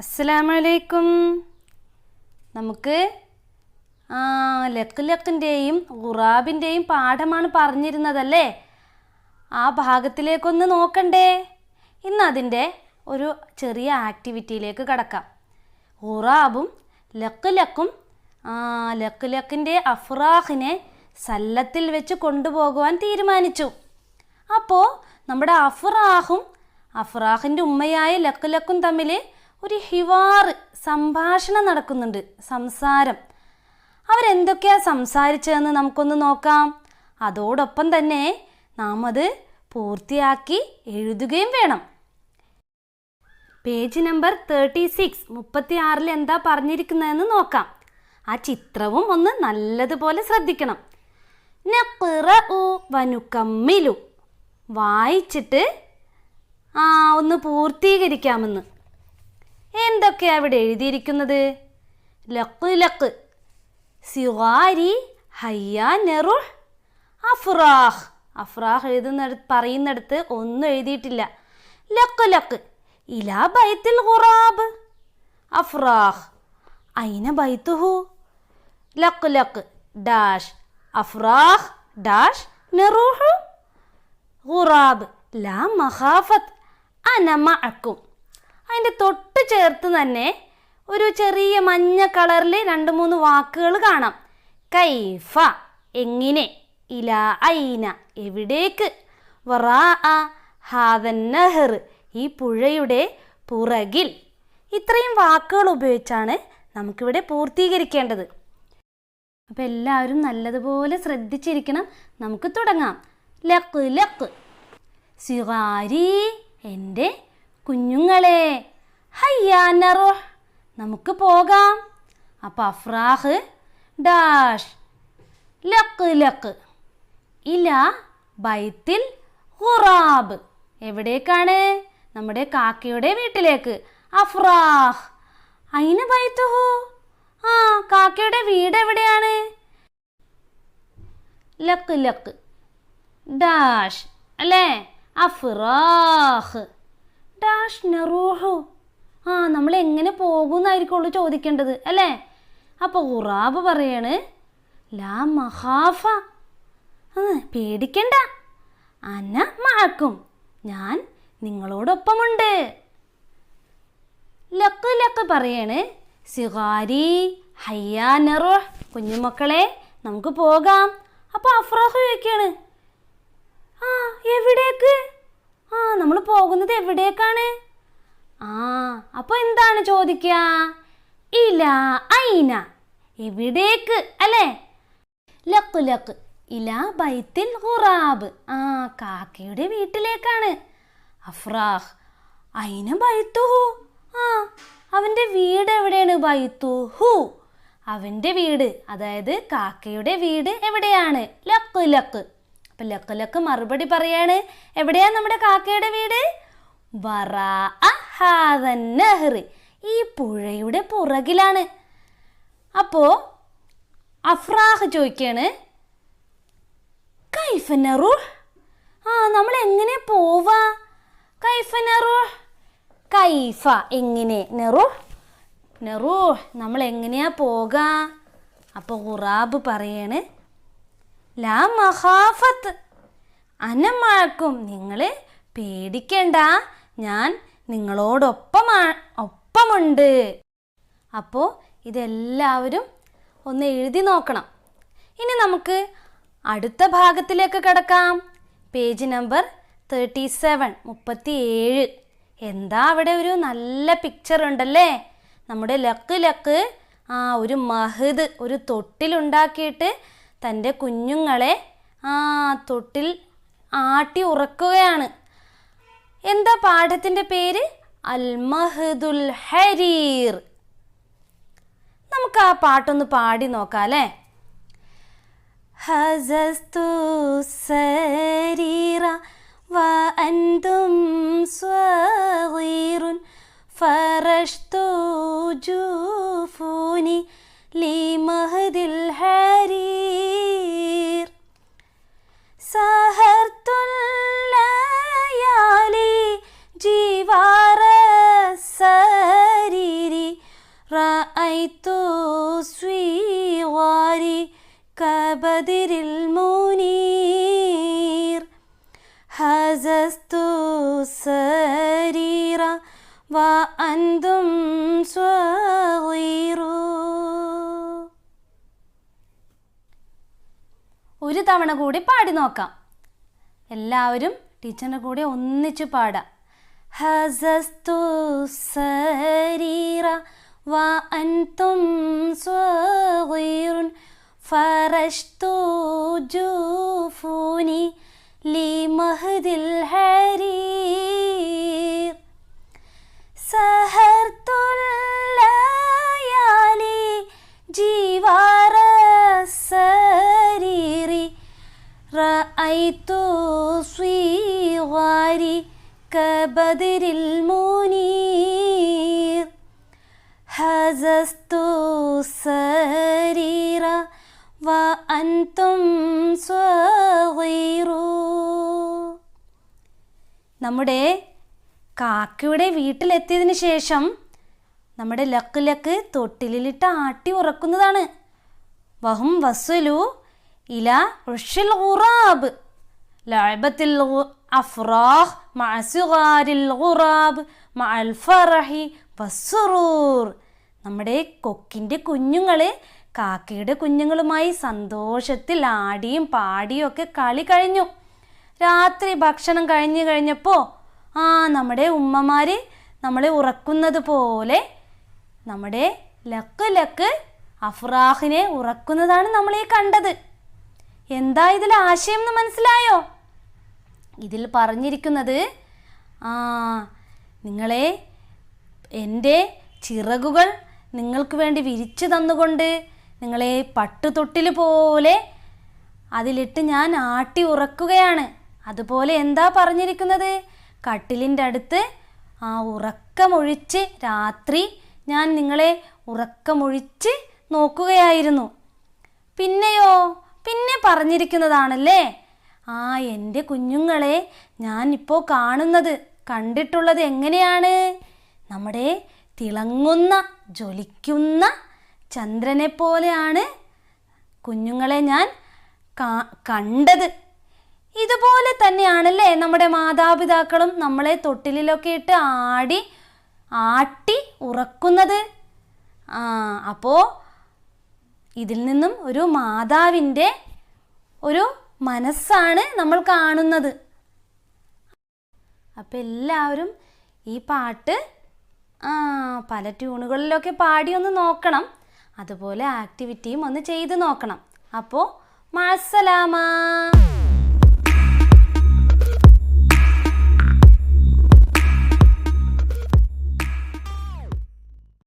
അസ്സലാമലൈക്കും. നമുക്ക് ലക്ക് ലക്കിൻ്റെയും ഖുറാബിൻ്റെയും പാഠമാണ് പറഞ്ഞിരുന്നതല്ലേ? ആ ഭാഗത്തിലേക്കൊന്ന് നോക്കണ്ടേ? ഇന്ന് അതിൻ്റെ ഒരു ചെറിയ ആക്ടിവിറ്റിയിലേക്ക് കടക്കാം. ഖുറാബും ലക്ക് ലക്കിൻ്റെ അഫ്രാഹിനെ സല്ലത്തിൽ വെച്ച് കൊണ്ടുപോകുവാൻ തീരുമാനിച്ചു. അപ്പോൾ നമ്മുടെ അഫ്രാഹിൻ്റെ ഉമ്മയായ ലക്കും തമ്മിൽ ഒരു സംഭാഷണം നടക്കുന്നുണ്ട്, സംസാരം. അവരെന്തൊക്കെയാണ് സംസാരിച്ചതെന്ന് നമുക്കൊന്ന് നോക്കാം. അതോടൊപ്പം തന്നെ നാം അത് പൂർത്തിയാക്കി എഴുതുകയും വേണം. പേജ് നമ്പർ 36 36 എന്താ പറഞ്ഞിരിക്കുന്നതെന്ന് നോക്കാം. ആ ചിത്രവും ഒന്ന് നല്ലതുപോലെ ശ്രദ്ധിക്കണം. നഖ്റഉ വനുകമ്മിലു, വായിച്ചിട്ട് ഒന്ന് പൂർത്തീകരിക്കാമെന്ന്. എന്തൊക്കെയാണ് ഇവിടെ എഴുതിയിരിക്കുന്നത്? ലക്ക് സിഗാരി ഹയ്യാ നെറുഹ് അഫ്രാഹ് പറയുന്നിടത്ത് ഒന്നും എഴുതിയിട്ടില്ല. ലക്ക് ഇലാ ബൈത്തിൽ ഖുറാബ് അഫ്രാഹ് ഐന ബൈത്തുഹു. ലക്ക് ഡാഷ് അഫ്രാഹ് ഡാഷ് നെറുഹ് ഖുറാബ് ലാ മഖാഫത്ത് അന മഅക്കും. അതിൻ്റെ തൊട്ട് ചേർത്ത് തന്നെ ഒരു ചെറിയ മഞ്ഞ കളറിൽ 2-3 വാക്കുകൾ കാണാം. കൈഫ എങ്ങനെ, ഇലാ ഐന എവിടേക്ക്, വറാ ഹാദൻ നഹർ ഈ പുഴയുടെ പുറകിൽ. ഇത്രയും വാക്കുകൾ ഉപയോഗിച്ചാണ് നമുക്കിവിടെ പൂർത്തീകരിക്കേണ്ടത്. അപ്പം എല്ലാവരും നല്ലതുപോലെ ശ്രദ്ധിച്ചിരിക്കണം. നമുക്ക് തുടങ്ങാം. ലക്ക് സിഗാരി എൻ്റെ കുഞ്ഞുങ്ങളെ, ഹയ്യാ നറുഹ് നമുക്ക് പോകാം. അപ്പം അഫ്രാഹ് ഡാഷ് ലക്ക് ഇലാ ബൈത്തിൽ ഖുറാബ് എവിടേക്കാണ്? നമ്മുടെ കാക്കയുടെ വീട്ടിലേക്ക്. അഫ്രാഹ് ഐന ബൈത്തുഹു കാക്കയുടെ വീട് എവിടെയാണ്? ലക്ക് ഡാഷ് അല്ലേ, അഫ്രാഹ് ഡാഷ് നെറൂഹു. നമ്മൾ എങ്ങനെ പോകുമെന്നായിരിക്കുള്ളൂ ചോദിക്കേണ്ടത് അല്ലേ? അപ്പോൾ ഖുറാബ് പറയാണ് ലാ മഖാഫ, പേടിക്കണ്ട, അന മഅക്കും ഞാൻ നിങ്ങളോടൊപ്പമുണ്ട്. ലക്ക് പറയാണ് സിഗാരി ഹയ്യാ നെറുഹ് കുഞ്ഞുമക്കളെ നമുക്ക് പോകാം. അപ്പോൾ അഫ്രാഹ് ചോദിക്കുകയാണ് എവിടേക്ക്? നമ്മൾ പോകുന്നത് എവിടേക്കാണ്? അപ്പോൾ എന്താണ് ചോദിക്കുക? ഇലാ ഐന എവിടേക്ക് അല്ലേ? ലക്ക് ഇലാ ബൈത്തിൽ ഖുറാബ് കാക്കയുടെ വീട്ടിലേക്കാണ്. അഫ്രാഹ് ഐന ബൈത്തുഹു അവൻ്റെ വീട് എവിടെയാണ്? ബൈത്തുഹു അവൻ്റെ വീട്, അതായത് കാക്കയുടെ വീട് എവിടെയാണ്? ലക്ക് അപ്പം ലക്ക് മറുപടി പറയാണ് എവിടെയാണ് നമ്മുടെ കാക്കയുടെ വീട്? വറാ ഹാദൻ നഹർ ഈ പുഴയുടെ പുറകിലാണ്. അപ്പോൾ അഫ്രാഹ് ചോദിക്കുകയാണ് കൈഫ നറുഹ് നമ്മൾ എങ്ങനെ പോവാ? കൈഫ നറുഹ് കൈഫ എങ്ങനെ, നെറുഹ് നമ്മൾ എങ്ങനെയാ പോകാ? അപ്പോൾ ഖുറാബ് പറയാണ് ലാ മഖാഫത്ത് അന മഅക്കും നിങ്ങൾ പേടിക്കേണ്ട, ഞാൻ നിങ്ങളോടൊപ്പമുണ്ട്. അപ്പോൾ ഇതെല്ലാവരും ഒന്ന് എഴുതി നോക്കണം. ഇനി നമുക്ക് അടുത്ത ഭാഗത്തിലേക്ക് കടക്കാം. പേജ് നമ്പർ 37 37 എന്താ അവിടെ ഒരു നല്ല പിക്ചർ ഉണ്ടല്ലേ? നമ്മുടെ ലക്ക് ഒരു മഹദ് ഒരു തൊട്ടിലുണ്ടാക്കിയിട്ട് തൻ്റെ കുഞ്ഞുങ്ങളെ തൊട്ടിൽ ആട്ടി ഉറക്കുകയാണ്. എന്താ പാഠത്തിൻ്റെ പേര്? അൽ മഹദുൽ ഹരീർ. നമുക്ക് ആ പാട്ടൊന്ന് പാടി നോക്കാം അല്ലേ? ഹസസ്തു സരീറ വഅൻതും സ്വഗീറുൻ ഫറഷ്തു ജൂഫൂനി ലിമഹദിൽ ഹരീർ സഹർത്തുൽ ലയാലി ജീവാര സരീ റഅയ്തു സ്വീഗാരി കബദിരിൽ മുനീർ ഹസസ്തു സരീറ വഅൻതും സ്വഗീറു. ഒരു തവണ കൂടി പാടി നോക്കാം. എല്ലാവരും ടീച്ചറിൻ്റെ കൂടെ ഒന്നിച്ചു പാടാം. ഹസസ്തു സരീറ വഅൻതും സ്വഗീറുൻ ഫറശ്തു ജൂഫൂനി ലിമഹദിൽ ഹരീർ സഹർതുൽ ലയാലി ജീവാര സരീറി റഅയ്തു സ്വീഗാരി കബദിരിൽ മുനീർ ഹസസ്തു സരീറ വഅൻതും സ്വഗീറു. നമ്മുടെ കാക്കയുടെ വീട്ടിലെത്തിയതിന് ശേഷം നമ്മുടെ ലക്ക് ലക്ക് തൊട്ടിലിട്ട് ആട്ടി ഉറക്കുന്നതാണ്. വഹും വസ്വലു ഇല ഉർഷിൽ ഗുറാബ് ലഅബത്തിൽ അഫ്റാഹ് മഅ സിഗാരിൽ ഗുറാബ് മഅൽ ഫറഹി വസ്സുറൂർ. നമ്മുടെ കൊക്കിൻ്റെ കുഞ്ഞുങ്ങൾ കാക്കയുടെ കുഞ്ഞുങ്ങളുമായി സന്തോഷത്തിൽ ആടിയും പാടിയും ഒക്കെ കളി കഴിഞ്ഞു. രാത്രി ഭക്ഷണം കഴിഞ്ഞപ്പോൾ നമ്മുടെ ഉമ്മമാർ നമ്മളെ ഉറക്കുന്നത് പോലെ നമ്മുടെ ലക്ക് ലക്ക് അഫ്രാഹിനെ ഉറക്കുന്നതാണ് നമ്മളീ കണ്ടത്. എന്താ ഇതിൽ ആശയം എന്ന് മനസ്സിലായോ? ഇതിൽ പറഞ്ഞിരിക്കുന്നത് നിങ്ങളെ എൻ്റെ ചിറകുകൾ നിങ്ങൾക്ക് വേണ്ടി വിരിച്ചു തന്നുകൊണ്ട് നിങ്ങളെ പട്ടുതൊട്ടിൽ പോലെ അതിലിട്ട് ഞാൻ ആട്ടി ഉറക്കുകയാണ്. അതുപോലെ എന്താ പറഞ്ഞിരിക്കുന്നത്? കട്ടിലിൻ്റെ അടുത്ത് ഉറക്കമൊഴിച്ച് രാത്രി ഞാൻ നിങ്ങളെ ഉറക്കമൊഴിച്ച് നോക്കുകയായിരുന്നു. പിന്നെയോ പിന്നെ പറഞ്ഞിരിക്കുന്നതാണല്ലേ എൻ്റെ കുഞ്ഞുങ്ങളെ ഞാൻ ഇപ്പോൾ കണ്ടിട്ടുള്ളത് എങ്ങനെയാണ്? നമ്മുടെ തിളങ്ങുന്ന ജ്വലിക്കുന്ന ചന്ദ്രനെ പോലെയാണ് കുഞ്ഞുങ്ങളെ ഞാൻ കണ്ടത്. ഇതുപോലെ തന്നെയാണല്ലേ നമ്മുടെ മാതാപിതാക്കളും നമ്മളെ തൊട്ടിലൊക്കെ ഇട്ട് ആട്ടി ഉറക്കുന്നത്. അപ്പോൾ ഇതിൽ നിന്നും ഒരു മാതാവിൻ്റെ ഒരു മനസ്സാണ് നമ്മൾ കാണുന്നത്. അപ്പോൾ എല്ലാവരും ഈ പാട്ട് പല ട്യൂണുകളിലൊക്കെ പാടി ഒന്ന് നോക്കണം. അതുപോലെ ആക്ടിവിറ്റിയും ഒന്ന് ചെയ്ത് നോക്കണം. അപ്പോൾ മഅസ്സലാമ.